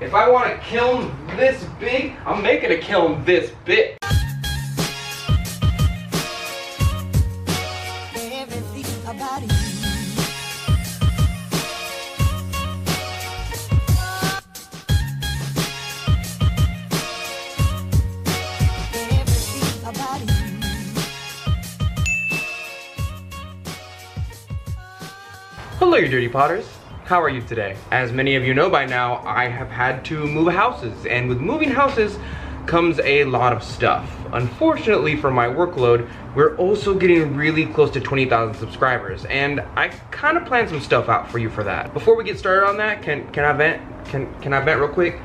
If I want a kiln this big, I'm making a kiln this big. Hello, you dirty potters. How are you today? As many of you know by now, I have had to move houses, and with moving houses comes a lot of stuff. Unfortunately for my workload, we're also getting really close to 20,000 subscribers, and I kind of planned some stuff out for you for that. Before we get started on that, can I vent? Can I vent real quick?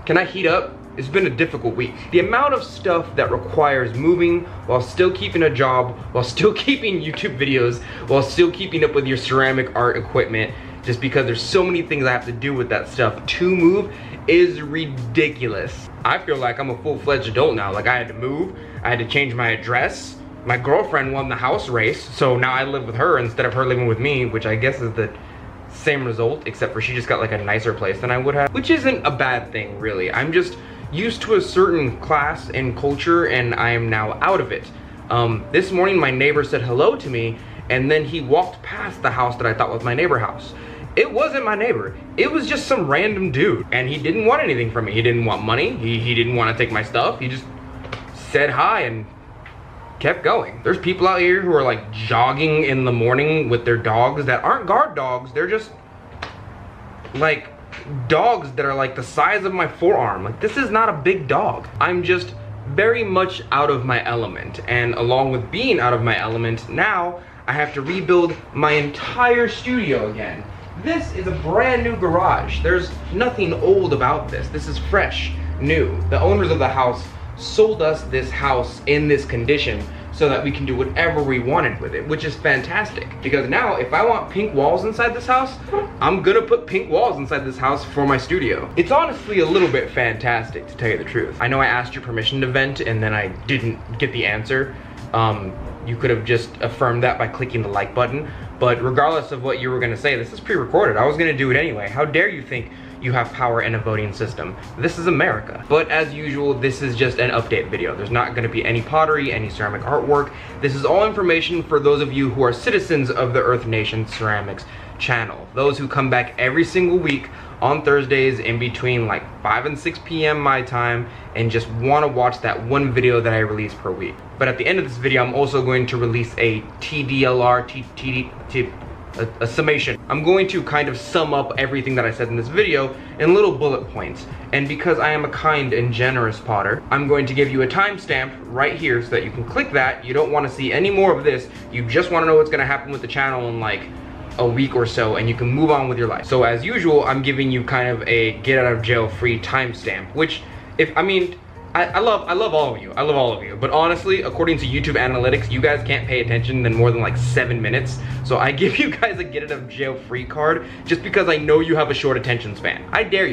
Can I heat up? It's been a difficult week. The amount of stuff that requires moving while still keeping a job, while still keeping YouTube videos, while still keeping up with your ceramic art equipment, just because there's so many things I have to do with that stuff to move, is ridiculous. I feel like I'm a full-fledged adult now. Like, I had to move, I had to change my address. My girlfriend won the house race, so now I live with her instead of her living with me, which I guess is the same result, except for she just got like a nicer place than I would have, which isn't a bad thing, really. I'm just used to a certain class and culture, and I am now out of it. This morning my neighbor said hello to me, and then he walked past the house that I thought was my neighbor house. It wasn't my neighbor. It was just some random dude, and he didn't want anything from me. He didn't want money. He didn't want to take my stuff. He just said hi and kept going. There's people out here who are like jogging in the morning with their dogs that aren't guard dogs. They're just like dogs that are like the size of my forearm. Like, this is not a big dog. I'm just very much out of my element, and along with being out of my element, now I have to rebuild my entire studio again. This is a brand new garage. There's nothing old about this. This is fresh, new. The owners of the house sold us this house in this condition so that we can do whatever we wanted with it, which is fantastic. Because now, if I want pink walls inside this house, I'm gonna put pink walls inside this house for my studio. It's honestly a little bit fantastic, to tell you the truth. I know I asked your permission to vent, and then I didn't get the answer. You could have just affirmed that by clicking the like button, but regardless of what you were gonna say, this is pre-recorded. I was gonna do it anyway. How dare you think you have power in a voting system? This is America. But as usual, this is just an update video. There's not gonna be any pottery, any ceramic artwork. This is all information for those of you who are citizens of the Earth Nation Ceramics channel. Those who come back every single week on Thursdays in between like 5 and 6 p.m. my time, and just wanna watch that one video that I release per week. But at the end of this video, I'm also going to release a a summation. I'm going to kind of sum up everything that I said in this video in little bullet points. And because I am a kind and generous potter, I'm going to give you a timestamp right here so that you can click that. You don't want to see any more of this. You just want to know what's going to happen with the channel in like a week or so, and you can move on with your life. So as usual, I'm giving you kind of a get out of jail free timestamp, which I love all of you. I love all of you. But honestly, according to YouTube analytics, you guys can't pay attention in more than like 7 minutes. So I give you guys a get out of jail free card just because I know you have a short attention span. I dare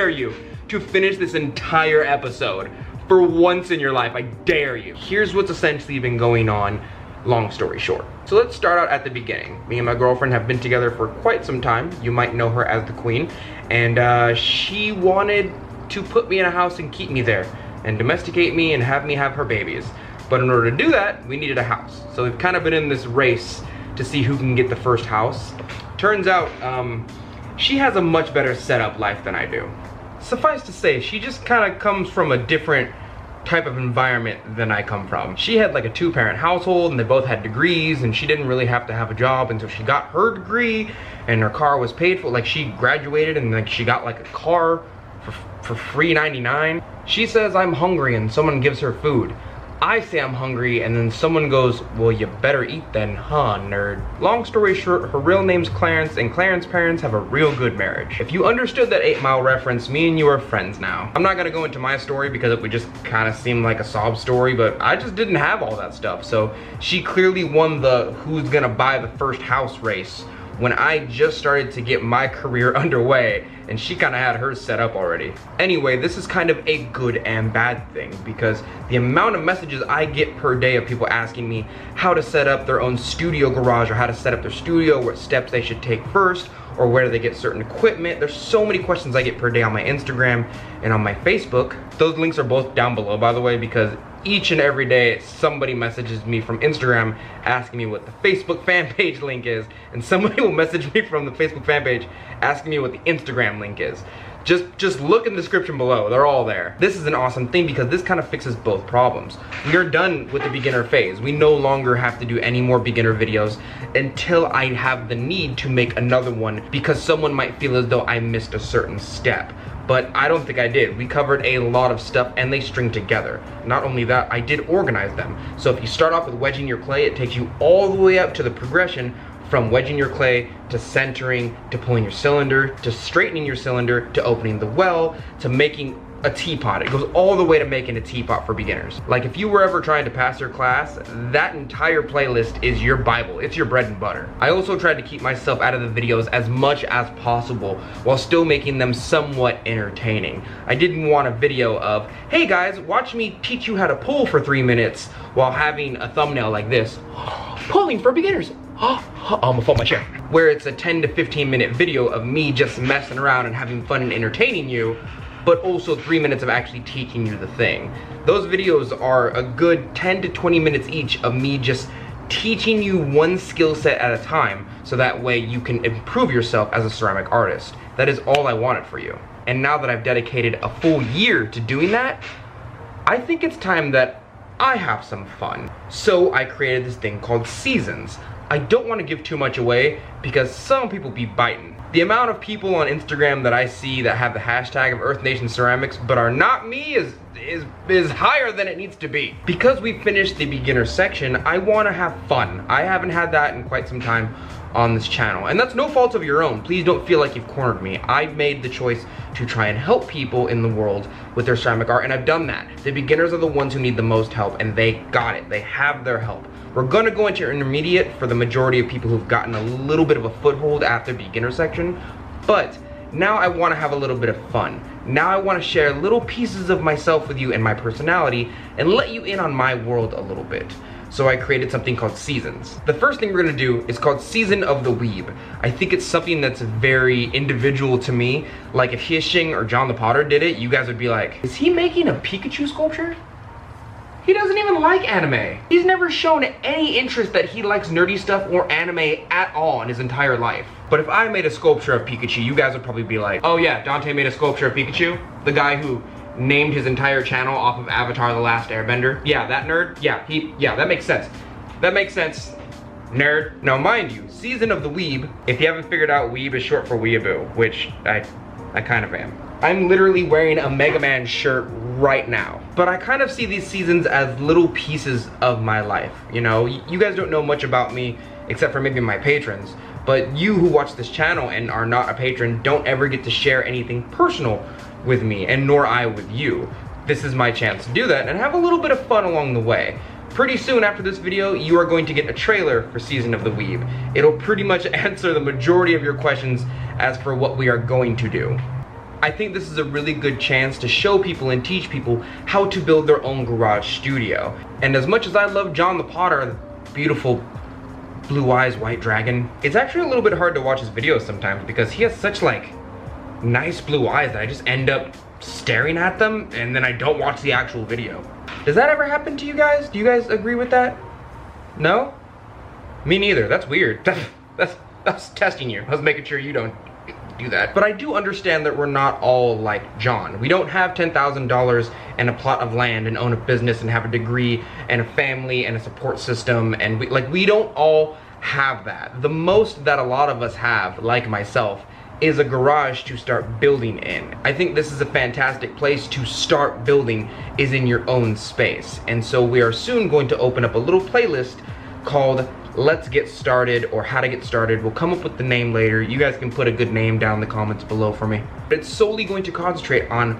you to finish this entire episode for once in your life. I dare you. Here's what's essentially been going on, long story short. So let's start out at the beginning. Me and my girlfriend have been together for quite some time. You might know her as the Queen. And she wanted to put me in a house and keep me there and domesticate me and have me have her babies. But in order to do that, we needed a house. So we've kind of been in this race to see who can get the first house. Turns out, she has a much better setup life than I do. Suffice to say, she just kind of comes from a different type of environment than I come from. She had like a 2-parent household, and they both had degrees, and she didn't really have to have a job until she got her degree and her car was paid for. Like, she graduated and like she got like a car for free 99. She says I'm hungry and someone gives her food. I say I'm hungry and then someone goes, well, you better eat then, huh, nerd? Long story short, her real name's Clarence, and Clarence's parents have a real good marriage. If you understood that 8 Mile reference, me and you are friends now. I'm not gonna go into my story because it would just kind of seem like a sob story, but I just didn't have all that stuff. So she clearly won the who's gonna buy the first house race when I just started to get my career underway, and she kind of had hers set up already. Anyway, this is kind of a good and bad thing, because the amount of messages I get per day of people asking me how to set up their own studio garage, or how to set up their studio, what steps they should take first, or where do they get certain equipment. There's so many questions I get per day on my Instagram and on my Facebook. Those links are both down below, by the way, because each and every day somebody messages me from Instagram asking me what the Facebook fan page link is, and somebody will message me from the Facebook fan page asking me what the Instagram link is. Just look in the description below, they're all there. This is an awesome thing because this kind of fixes both problems. We are done with the beginner phase. We no longer have to do any more beginner videos until I have the need to make another one because someone might feel as though I missed a certain step. But I don't think I did. We covered a lot of stuff and they string together. Not only that, I did organize them. So if you start off with wedging your clay, it takes you all the way up to the progression from wedging your clay to centering to pulling your cylinder to straightening your cylinder to opening the well to making a teapot. It goes all the way to making a teapot for beginners. Like if you were ever trying to pass your class, that entire playlist is your Bible. It's your bread and butter. I also tried to keep myself out of the videos as much as possible while still making them somewhat entertaining. I didn't want a video of, hey guys, watch me teach you how to pull for 3 minutes while having a thumbnail like this, pulling for beginners. I'm gonna fall my chair. Where it's a 10 to 15 minute video of me just messing around and having fun and entertaining you, but also 3 minutes of actually teaching you the thing. Those videos are a good 10 to 20 minutes each of me just teaching you one skill set at a time, so that way you can improve yourself as a ceramic artist. That is all I wanted for you. And now that I've dedicated a full year to doing that, I think it's time that I have some fun. So I created this thing called Seasons. I don't want to give too much away because some people be biting. The amount of people on Instagram that I see that have the hashtag of Earth Nation Ceramics but are not me is higher than it needs to be. Because we finished the beginner section, I want to have fun. I haven't had that in quite some time on this channel, and that's no fault of your own. Please don't feel like you've cornered me. I've made the choice to try and help people in the world with their ceramic art, and I've done that. The beginners are the ones who need the most help, and they got it. They have their help. We're gonna go into intermediate for the majority of people who've gotten a little bit of a foothold after beginner section, but now I wanna have a little bit of fun. Now I wanna share little pieces of myself with you and my personality and let you in on my world a little bit. So I created something called Seasons. The first thing we're gonna do is called Season of the Weeb. I think it's something that's very individual to me. Like if Hishing or John the Potter did it, you guys would be like, is he making a Pikachu sculpture? He doesn't even like anime. He's never shown any interest that he likes nerdy stuff or anime at all in his entire life. But if I made a sculpture of Pikachu, you guys would probably be like, oh yeah, Donte made a sculpture of Pikachu? The guy who named his entire channel off of Avatar: The Last Airbender? Yeah, that nerd? Yeah, that makes sense. That makes sense, nerd. Now mind you, Season of the Weeb, if you haven't figured out, weeb is short for weeaboo, which I kind of am. I'm literally wearing a Mega Man shirt right now. But I kind of see these seasons as little pieces of my life. You know, you guys don't know much about me except for maybe my patrons, but you who watch this channel and are not a patron don't ever get to share anything personal with me, and nor I with you. This is my chance to do that and have a little bit of fun along the way. Pretty soon after this video, you are going to get a trailer for Season of the Weeb. It'll pretty much answer the majority of your questions as for what we are going to do. I think this is a really good chance to show people and teach people how to build their own garage studio. And as much as I love John the Potter, the beautiful blue eyes white dragon, it's actually a little bit hard to watch his videos sometimes because he has such like nice blue eyes that I just end up staring at them and then I don't watch the actual video. Does that ever happen to you guys? Do you guys agree with that? No? Me neither. That's weird. That's testing you. I was making sure you don't do that. But I do understand that we're not all like John. We don't have $10,000 and a plot of land and own a business and have a degree and a family and a support system, and we don't all have that. The most that a lot of us have, like myself, is a garage to start building in. I think this is a fantastic place to start building, is in your own space. And so we are soon going to open up a little playlist called Let's Get Started, or How to Get Started. We'll come up with the name later. You guys can put a good name down in the comments below for me. But it's solely going to concentrate on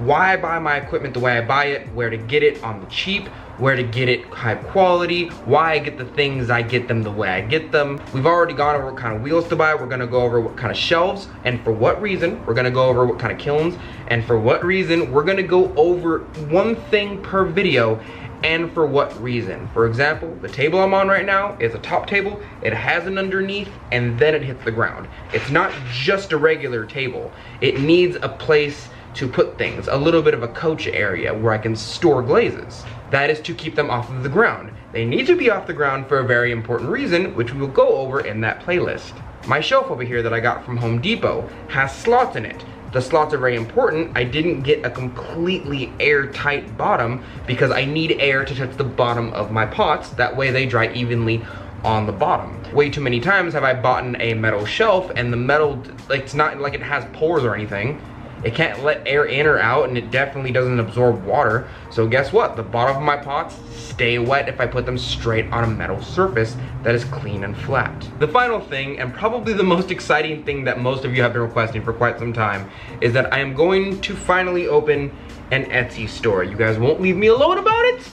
why I buy my equipment the way I buy it, where to get it on the cheap, where to get it high quality, why I get the things I get them the way I get them. We've already gone over what kind of wheels to buy. We're gonna go over what kind of shelves and for what reason. We're gonna go over what kind of kilns and for what reason. We're gonna go over one thing per video and for what reason. For example, the table I'm on right now is a top table. It has an underneath and then it hits the ground. It's not just a regular table. It needs a place to put things, a little bit of a coach area where I can store glazes. That is to keep them off of the ground. They need to be off the ground for a very important reason, which we will go over in that playlist. My shelf over here that I got from Home Depot has slots in it. The slots are very important. I didn't get a completely airtight bottom because I need air to touch the bottom of my pots. That way they dry evenly on the bottom. Way too many times have I bought a metal shelf and the metal, like, it's not like it has pores or anything. It can't let air in or out, and it definitely doesn't absorb water. So guess what? The bottom of my pots stay wet if I put them straight on a metal surface that is clean and flat. The final thing, and probably the most exciting thing that most of you have been requesting for quite some time, is that I am going to finally open an Etsy store. You guys won't leave me alone about it,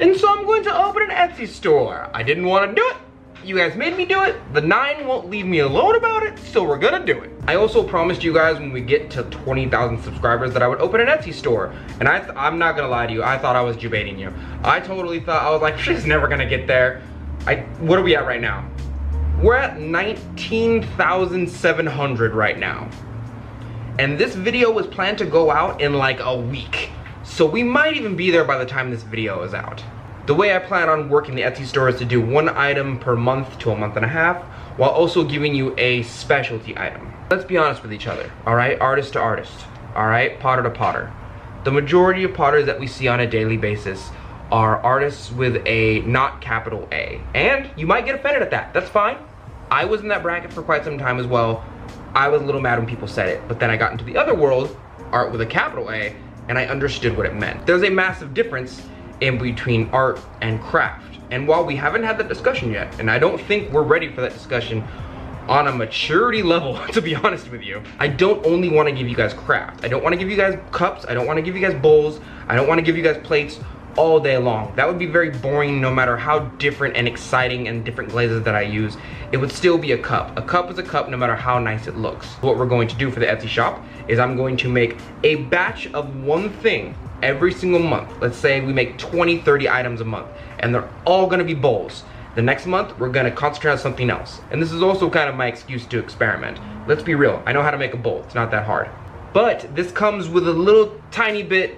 and so I'm going to open an Etsy store. I didn't want to do it. You guys made me do it. The 9 won't leave me alone about it, so we're gonna do it. I also promised you guys when we get to 20,000 subscribers that I would open an Etsy store. And I'm not gonna lie to you, I thought I was debating you. I totally thought, I was like, she's never gonna get there. What are we at right now? We're at 19,700 right now. And this video was planned to go out in like a week. So we might even be there by the time this video is out. The way I plan on working the Etsy store is to do 1 item per month to a month and a half, while also giving you a specialty item. Let's be honest with each other, all right? Artist to artist, all right? Potter to potter. The majority of potters that we see on a daily basis are artists with a not capital A. And you might get offended at that, that's fine. I was in that bracket for quite some time as well. I was a little mad when people said it, but then I got into the other world, art with a capital A, and I understood what it meant. There's a massive difference in between art and craft. And while we haven't had that discussion yet, and I don't think we're ready for that discussion on a maturity level, to be honest with you, I don't only want to give you guys craft. I don't want to give you guys cups, I don't want to give you guys bowls, I don't want to give you guys plates all day long. That would be very boring no matter how different and exciting and different glazes that I use. It would still be a cup. A cup is a cup no matter how nice it looks. What we're going to do for the Etsy shop is I'm going to make a batch of one thing every single month. Let's say we make 20, 30 items a month, and they're all gonna be bowls. The next month, we're gonna concentrate on something else. And this is also kind of my excuse to experiment. Let's be real, I know how to make a bowl, it's not that hard. But this comes with a little tiny bit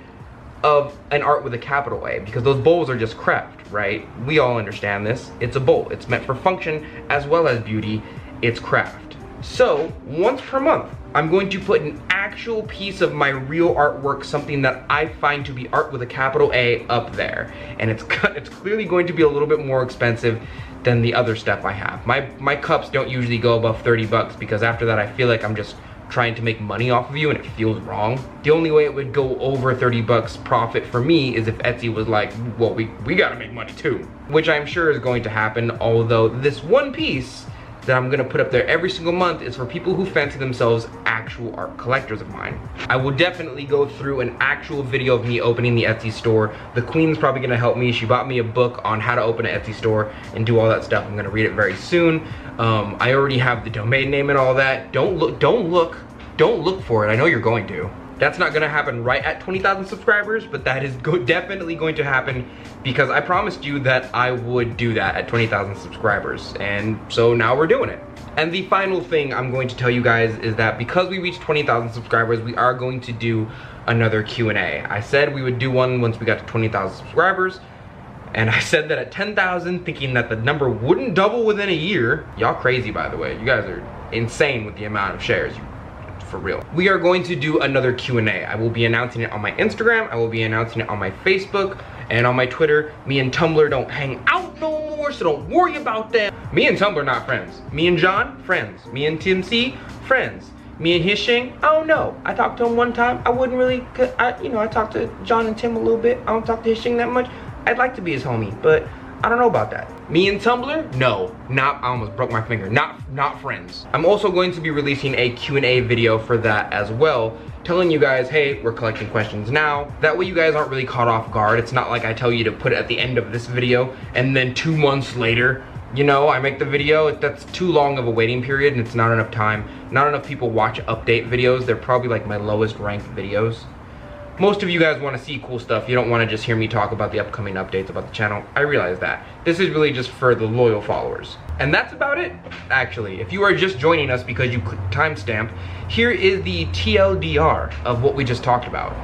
of an art with a capital A, because those bowls are just craft, right? We all understand this. It's a bowl, it's meant for function as well as beauty, it's craft. So, once per month, I'm going to put an actual piece of my real artwork, something that I find to be art with a capital A, up there. And it's clearly going to be a little bit more expensive than the other stuff I have. My cups don't usually go above 30 bucks because after that I feel like I'm just trying to make money off of you and it feels wrong. The only way it would go over 30 bucks profit for me is if Etsy was like, well, we gotta make money too. Which I'm sure is going to happen, although this one piece that I'm gonna put up there every single month is for people who fancy themselves actual art collectors of mine. I will definitely go through an actual video of me opening the Etsy store. The Queen's probably gonna help me. She bought me a book on how to open an Etsy store and do all that stuff. I'm gonna read it very soon. I already have the domain name and all that. Don't look for it. I know you're going to. That's not gonna happen right at 20,000 subscribers, but that is definitely going to happen because I promised you that I would do that at 20,000 subscribers. And so now we're doing it. And the final thing I'm going to tell you guys is that because we reached 20,000 subscribers, we are going to do another Q&A. I said we would do one once we got to 20,000 subscribers. And I said that at 10,000, thinking that the number wouldn't double within a year. Y'all crazy, by the way. You guys are insane with the amount of shares. For real. We are going to do another Q&A. I will be announcing it on my Instagram, I will be announcing it on my Facebook, and on my Twitter. Me and Tumblr don't hang out no more, so don't worry about them. Me and Tumblr not friends. Me and John, friends. Me and Tim C, friends. Me and Hishing, I don't know. I talked to him one time. I wouldn't really, I talked to John and Tim a little bit. I don't talk to Hishing that much. I'd like to be his homie, but I don't know about that. Me and Tumblr? No, I almost broke my finger. Not friends. I'm also going to be releasing a Q&A video for that as well, telling you guys, hey, we're collecting questions now. That way you guys aren't really caught off guard. It's not like I tell you to put it at the end of this video and then 2 months later, you know, I make the video. That's too long of a waiting period and it's not enough time. Not enough people watch update videos. They're probably like my lowest ranked videos. Most of you guys want to see cool stuff. You don't want to just hear me talk about the upcoming updates about the channel. I realize that. This is really just for the loyal followers. And that's about it, actually. If you are just joining us because you clicked timestamp, here is the TLDR of what we just talked about.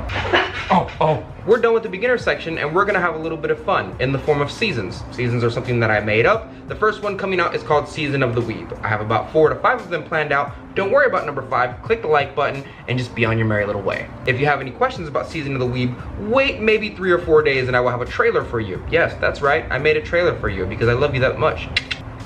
We're done with the beginner section and we're gonna have a little bit of fun in the form of seasons. Seasons are something that I made up. The first one coming out is called Season of the Weeb. I have about 4 to 5 of them planned out. Don't worry about number 5, click the like button and just be on your merry little way. If you have any questions about Season of the Weeb, wait maybe 3 or 4 days and I will have a trailer for you. Yes, that's right, I made a trailer for you because I love you that much.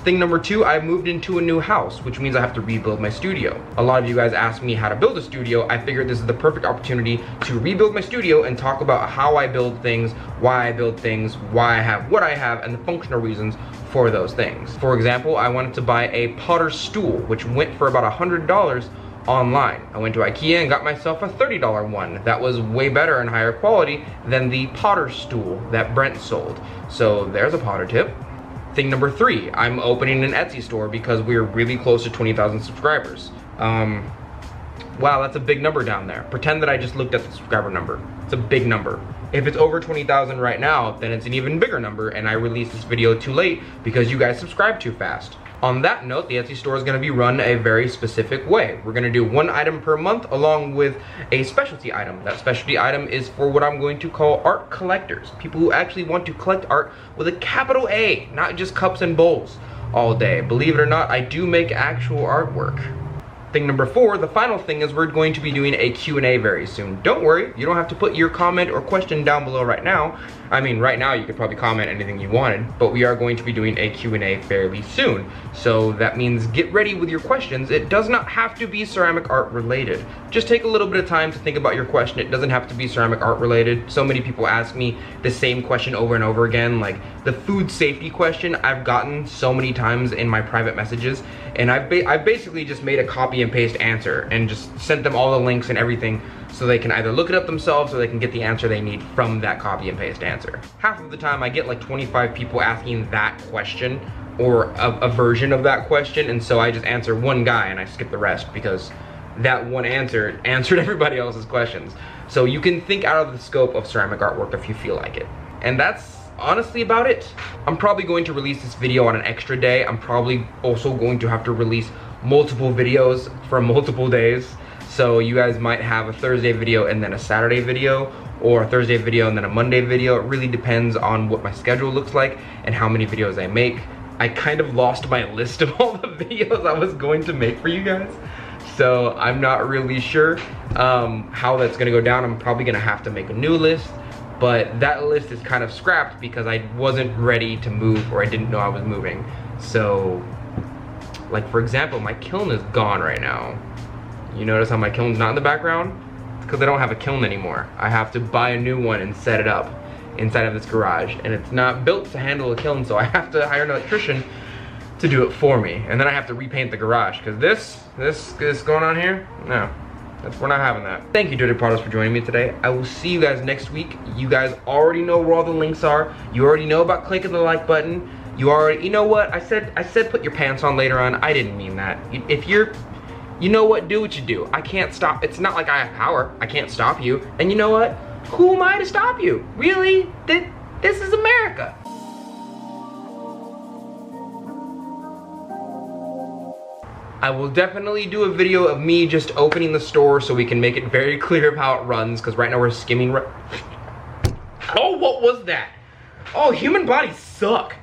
Thing number 2, I moved into a new house, which means I have to rebuild my studio. A lot of you guys asked me how to build a studio. I figured this is the perfect opportunity to rebuild my studio and talk about how I build things, why I build things, why I have what I have, and the functional reasons for those things. For example, I wanted to buy a Potter stool, which went for about $100 online. I went to IKEA and got myself a $30 one. That was way better and higher quality than the Potter stool that Brent sold. So there's a Potter tip. Thing number 3, I'm opening an Etsy store because we're really close to 20,000 subscribers. Wow, that's a big number down there. Pretend that I just looked at the subscriber number. It's a big number. If it's over 20,000 right now, then it's an even bigger number and I released this video too late because you guys subscribed too fast. On that note, the Etsy store is going to be run a very specific way. We're going to do 1 item per month along with a specialty item. That specialty item is for what I'm going to call art collectors. People who actually want to collect art with a capital A, not just cups and bowls all day. Believe it or not, I do make actual artwork. Thing number 4, the final thing is we're going to be doing a Q&A very soon. Don't worry, you don't have to put your comment or question down below right now. I mean, right now you could probably comment anything you wanted, but we are going to be doing a Q&A fairly soon. So that means get ready with your questions. It does not have to be ceramic art related. Just take a little bit of time to think about your question. It doesn't have to be ceramic art related. So many people ask me the same question over and over again, like the food safety question I've gotten so many times in my private messages, and I've basically just made a copy and paste answer and just sent them all the links and everything so they can either look it up themselves or they can get the answer they need from that copy and paste answer. Half of the time I get like 25 people asking that question or a version of that question, and so I just answer one guy and I skip the rest because that one answer answered everybody else's questions. So you can think out of the scope of ceramic artwork if you feel like it. And that's honestly about it. I'm probably going to release this video on an extra day. I'm probably also going to have to release multiple videos for multiple days. So you guys might have a Thursday video and then a Saturday video, or a Thursday video and then a Monday video. It really depends on what my schedule looks like and how many videos I make. I kind of lost my list of all the videos I was going to make for you guys. So I'm not really sure how that's gonna go down. I'm probably gonna have to make a new list, but that list is kind of scrapped because I wasn't ready to move, or I didn't know I was moving. So, like for example, my kiln is gone right now. You notice how my kiln's not in the background? It's because I don't have a kiln anymore. I have to buy a new one and set it up inside of this garage, and it's not built to handle a kiln, so I have to hire an electrician to do it for me. And then I have to repaint the garage, because this going on here, no. We're not having that. Thank you, Dirty Potters, for joining me today. I will see you guys next week. You guys already know where all the links are. You already know about clicking the like button. You know what? I said put your pants on later on. I didn't mean that. If you're, you know what? Do what you do. I can't stop. It's not like I have power. I can't stop you. And you know what? Who am I to stop you? Really? This is America. I will definitely do a video of me just opening the store so we can make it very clear of how it runs, because right now we're skimming. Oh, what was that? Oh, human bodies suck.